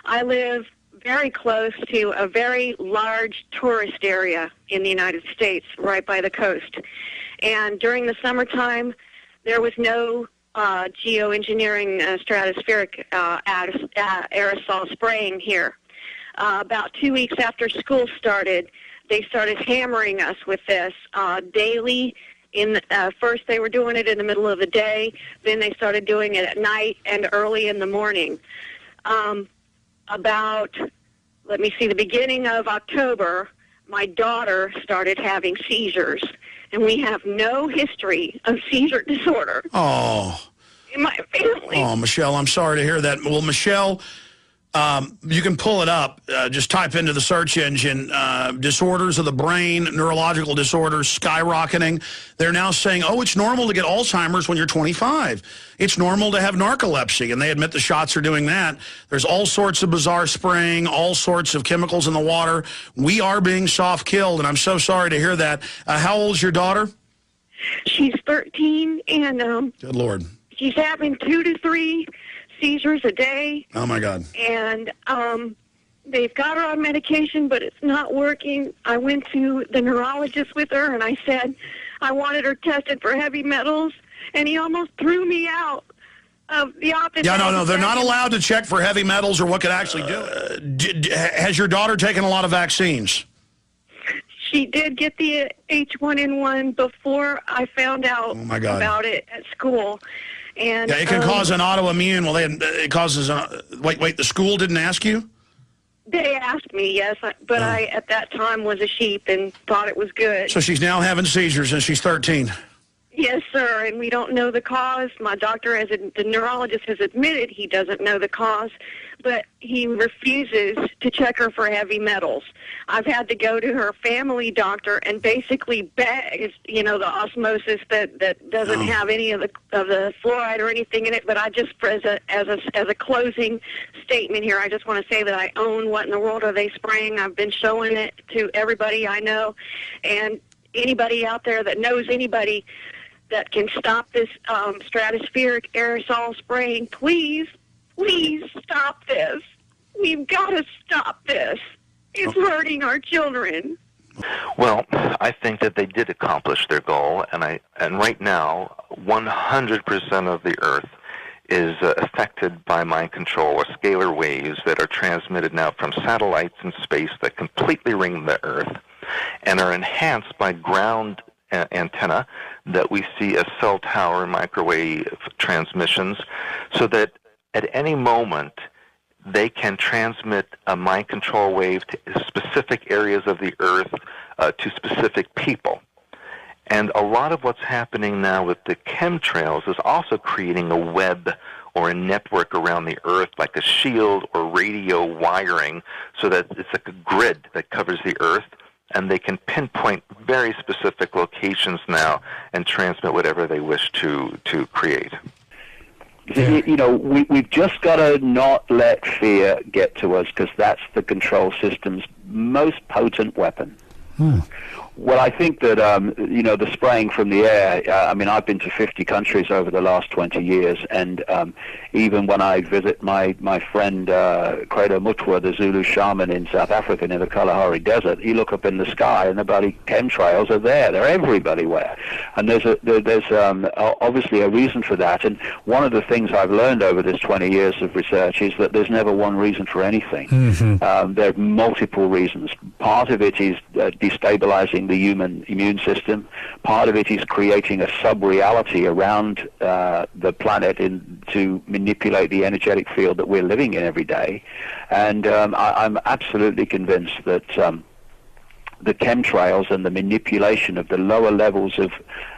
I live very close to a very large tourist area in the United States, right by the coast. And during the summertime, there was no geoengineering stratospheric aerosol spraying here. About 2 weeks after school started, they started hammering us with this daily. First they were doing it in the middle of the day, then they started doing it at night and early in the morning. The beginning of October, my daughter started having seizures, and we have no history of seizure disorder. Oh. In my family. Oh, Michelle, I'm sorry to hear that. Well, Michelle, you can pull it up. Just type into the search engine, disorders of the brain, neurological disorders skyrocketing. They're now saying, oh, it's normal to get Alzheimer's when you're 25. It's normal to have narcolepsy, and they admit the shots are doing that. There's all sorts of bizarre spraying, all sorts of chemicals in the water. We are being soft-killed, and I'm so sorry to hear that. How old is your daughter? She's 13, and good Lord. She's having 2 to 3 seizures a day. Oh, my God. And they've got her on medication, but it's not working. I went to the neurologist with her, and I said I wanted her tested for heavy metals, and he almost threw me out of the office. Yeah, no, they're not allowed to check for heavy metals or what could actually do it. Has your daughter taken a lot of vaccines? She did get the H1N1 before I found out about it at school. And, yeah, it can cause an autoimmune. Well, it causes wait, the school didn't ask you? They asked me, yes, but I, at that time, was a sheep and thought it was good. So she's now having seizures and she's 13. Yes, sir, and we don't know the cause. My doctor, the neurologist, has admitted he doesn't know the cause, but he refuses to check her for heavy metals. I've had to go to her family doctor and basically beg, the osmosis that doesn't have any of the fluoride or anything in it. But I just, as a closing statement here, I just want to say that I own What in the World Are They Spraying? I've been showing it to everybody I know, and anybody out there that knows anybody that can stop this stratospheric aerosol spraying, please stop this. We've got to stop this. It's hurting our children. Well, I think that they did accomplish their goal, and right now, 100% of the Earth is affected by mind control or scalar waves that are transmitted now from satellites in space that completely ring the Earth and are enhanced by ground antenna that we see as cell tower microwave transmissions, so that at any moment they can transmit a mind control wave to specific areas of the Earth to specific people. And a lot of what's happening now with the chemtrails is also creating a web or a network around the Earth, like a shield or radio wiring, so that it's like a grid that covers the Earth, and they can pinpoint very specific locations now and transmit whatever they wish to create. We've just got to not let fear get to us, because that's the control system's most potent weapon. Well, I think that, the spraying from the air, I've been to 50 countries over the last 20 years, and even when I visit my friend Credo Mutwa, the Zulu shaman in South Africa in the Kalahari Desert, you look up in the sky and the bloody chemtrails are there. They're everywhere. And there's obviously a reason for that. And one of the things I've learned over this 20 years of research is that there's never one reason for anything. There are multiple reasons. Part of it is destabilizing the human immune system. Part of it is creating a sub-reality around the planet to manipulate the energetic field that we're living in every day. And I'm absolutely convinced that the chemtrails and the manipulation of the lower levels of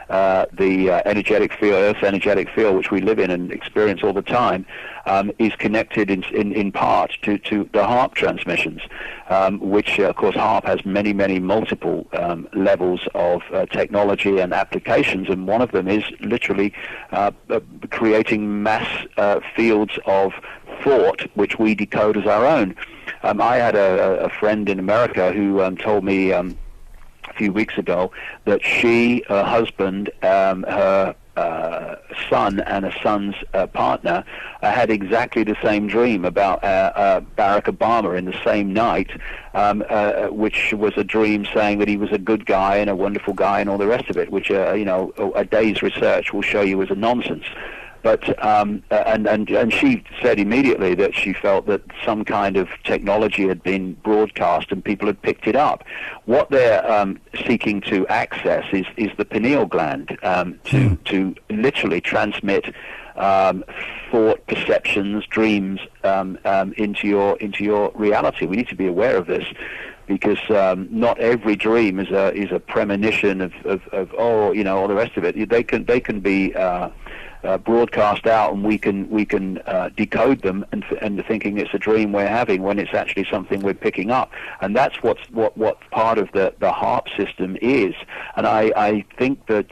the energetic field, Earth's energetic field, which we live in and experience all the time, is connected in part to the HARP transmissions, which, of course, HARP has many multiple levels of technology and applications, and one of them is literally creating mass fields of thought, which we decode as our own. I had a friend in America who told me a few weeks ago that she, her husband, her son and a son's partner had exactly the same dream about Barack Obama in the same night, which was a dream saying that he was a good guy and a wonderful guy and all the rest of it, which a day's research will show you was a nonsense. But and she said immediately that she felt that some kind of technology had been broadcast and people had picked it up. What they're seeking to access is the pineal gland to literally transmit thought, perceptions, dreams into your reality. We need to be aware of this, because not every dream is a premonition of all the rest of it. They can be broadcast out, and we can decode them and thinking it's a dream we're having when it's actually something we're picking up, and that's what part of the HARP system is. And I think that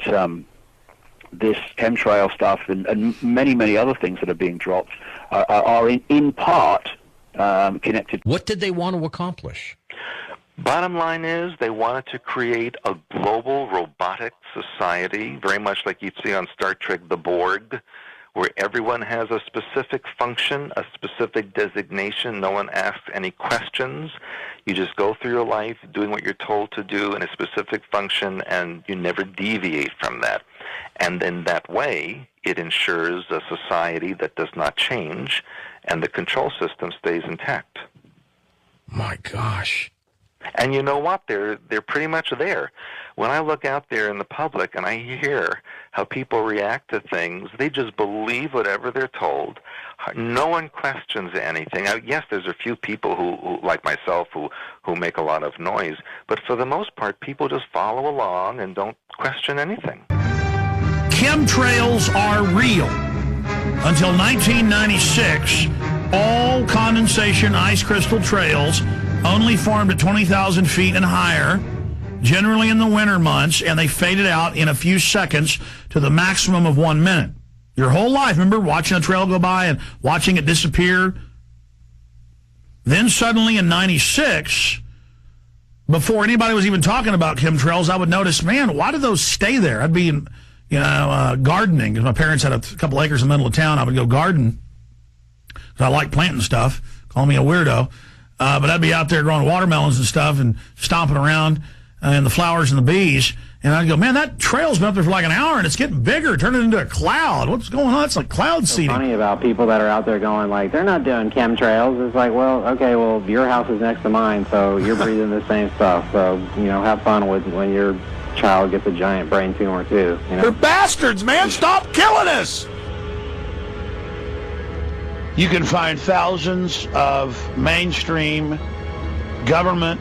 this chemtrail stuff and many other things that are being dropped are in part connected. What did they want to accomplish? Bottom line is they wanted to create a global robotic society, very much like you'd see on Star Trek, the Borg, where everyone has a specific function, a specific designation. No one asks any questions. You just go through your life doing what you're told to do in a specific function, and you never deviate from that. And in that way, it ensures a society that does not change, and the control system stays intact. My gosh. And you know what? They're pretty much there. When I look out there in the public and I hear how people react to things, they just believe whatever they're told. No one questions anything. Yes, there's a few people who like myself, who make a lot of noise, but for the most part, people just follow along and don't question anything. Chemtrails are real. Until 1996, all condensation ice crystal trails only formed at 20,000 feet and higher, generally in the winter months, and they faded out in a few seconds to the maximum of 1 minute. Your whole life, remember, watching a trail go by and watching it disappear? Then suddenly in 96, before anybody was even talking about chemtrails, I would notice, man, why do those stay there? I'd be gardening, because my parents had a couple acres in the middle of town. I would go garden, because I like planting stuff. Call me a weirdo. But I'd be out there growing watermelons and stuff and stomping around and the flowers and the bees. And I'd go, man, that trail's been up there for like an hour and it's getting bigger, turning into a cloud. What's going on? It's like cloud seeding. Funny about people that are out there going like, they're not doing chemtrails. It's like, well, okay, well, your house is next to mine, so you're breathing the same stuff. So, have fun with when your child gets a giant brain tumor too. They're bastards, man. Stop killing us. You can find thousands of mainstream government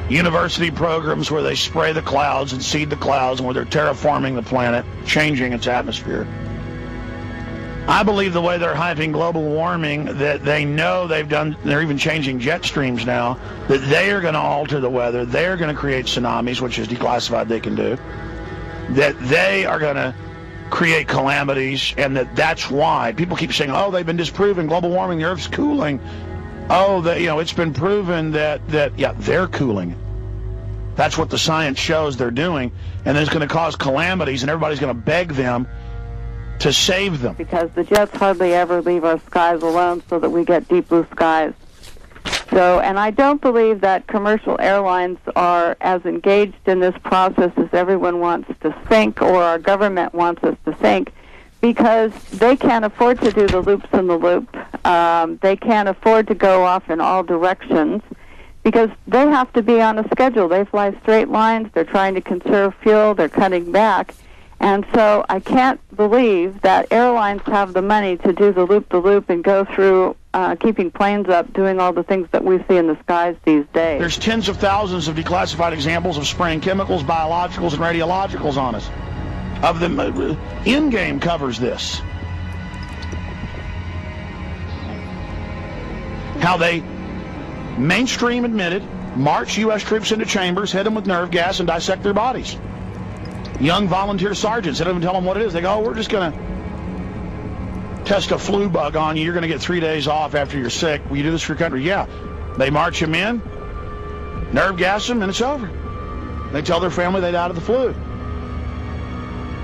university programs where they spray the clouds and seed the clouds, and where they're terraforming the planet, changing its atmosphere. I believe the way they're hyping global warming, that they know they're even changing jet streams now, that they are going to alter the weather, they're going to create tsunamis, which is declassified they can do, that they are going to create calamities, and that's why people keep saying, oh, they've been disproven global warming, the Earth's cooling. Oh, it's been proven that they're cooling. That's what the science shows they're doing, and it's going to cause calamities, and everybody's going to beg them to save them. Because the jets hardly ever leave our skies alone so that we get deep blue skies. So, and I don't believe that commercial airlines are as engaged in this process as everyone wants to think, or our government wants us to think, because they can't afford to do the loops in the loop. They can't afford to go off in all directions, because they have to be on a schedule. They fly straight lines. They're trying to conserve fuel. They're cutting back. And so I can't believe that airlines have the money to do the loop and go through keeping planes up, doing all the things that we see in the skies these days. There's tens of thousands of declassified examples of spraying chemicals, biologicals, and radiologicals on us. Of them, In-Game covers this. How they mainstream admitted, march U.S. troops into chambers, hit them with nerve gas, and dissect their bodies. Young volunteer sergeants, they don't even tell them what it is. They go, oh, we're just going to test a flu bug on you. You're going to get 3 days off after you're sick. Will you do this for your country? Yeah. They march them in, nerve gas them, and it's over. They tell their family they died of the flu.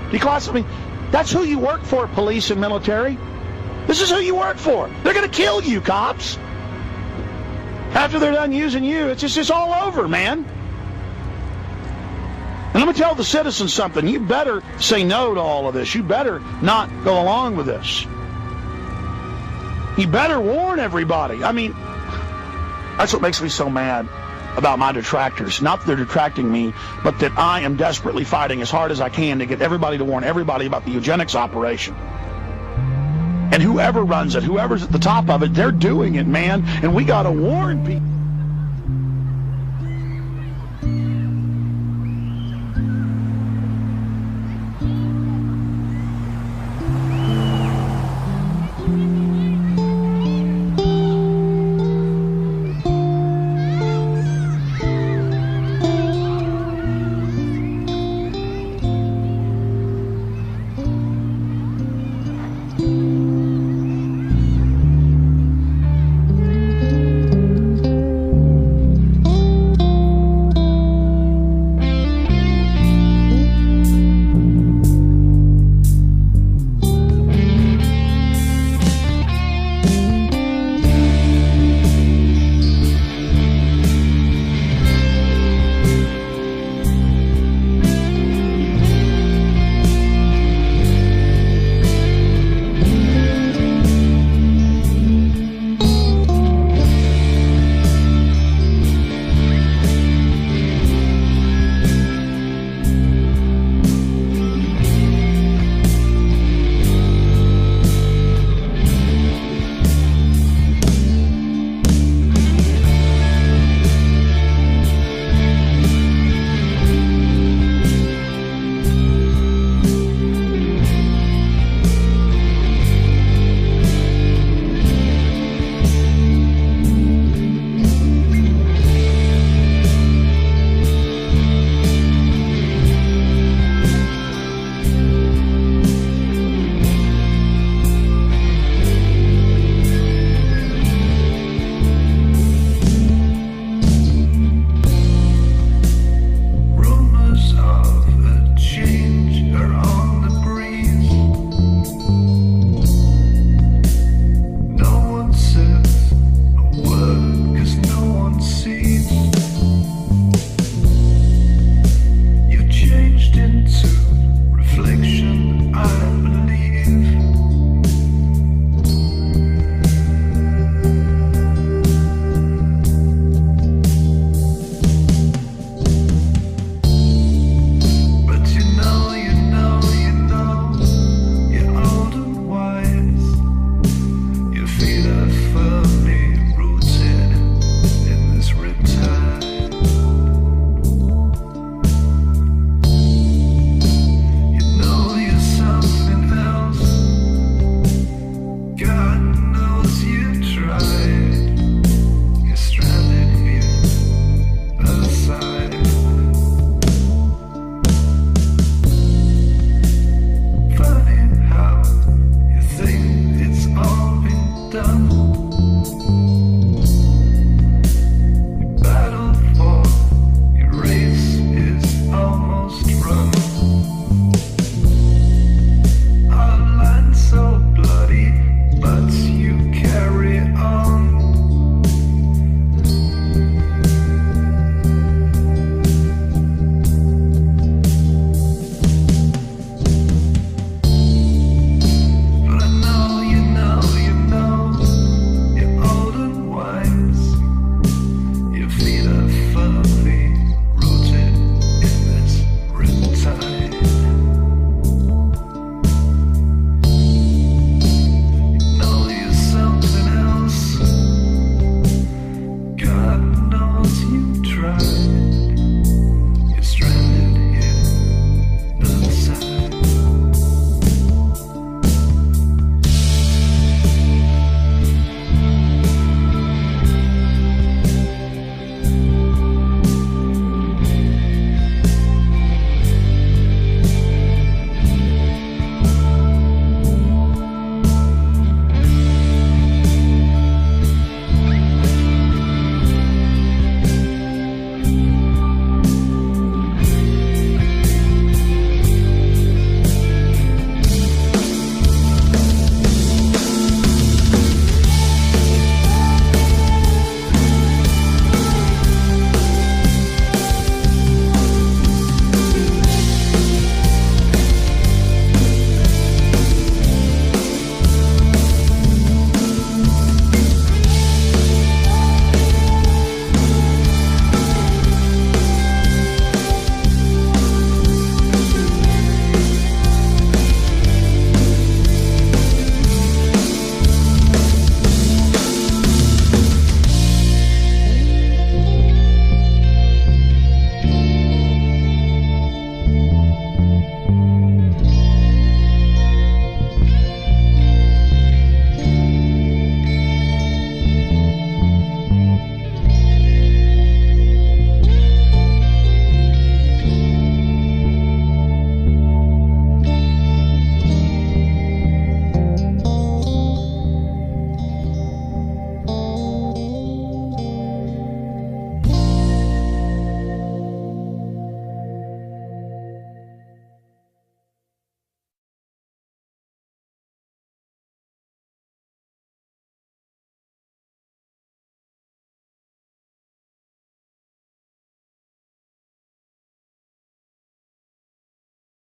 Declassify me. That's who you work for, police and military. This is who you work for. They're going to kill you, cops. After they're done using you, it's just all over, man. And let me tell the citizens something. You better say no to all of this. You better not go along with this. You better warn everybody. I mean, that's what makes me so mad about my detractors. Not that they're detracting me, but that I am desperately fighting as hard as I can to get everybody to warn everybody about the eugenics operation. And whoever runs it, whoever's at the top of it, they're doing it, man. And we got to warn people.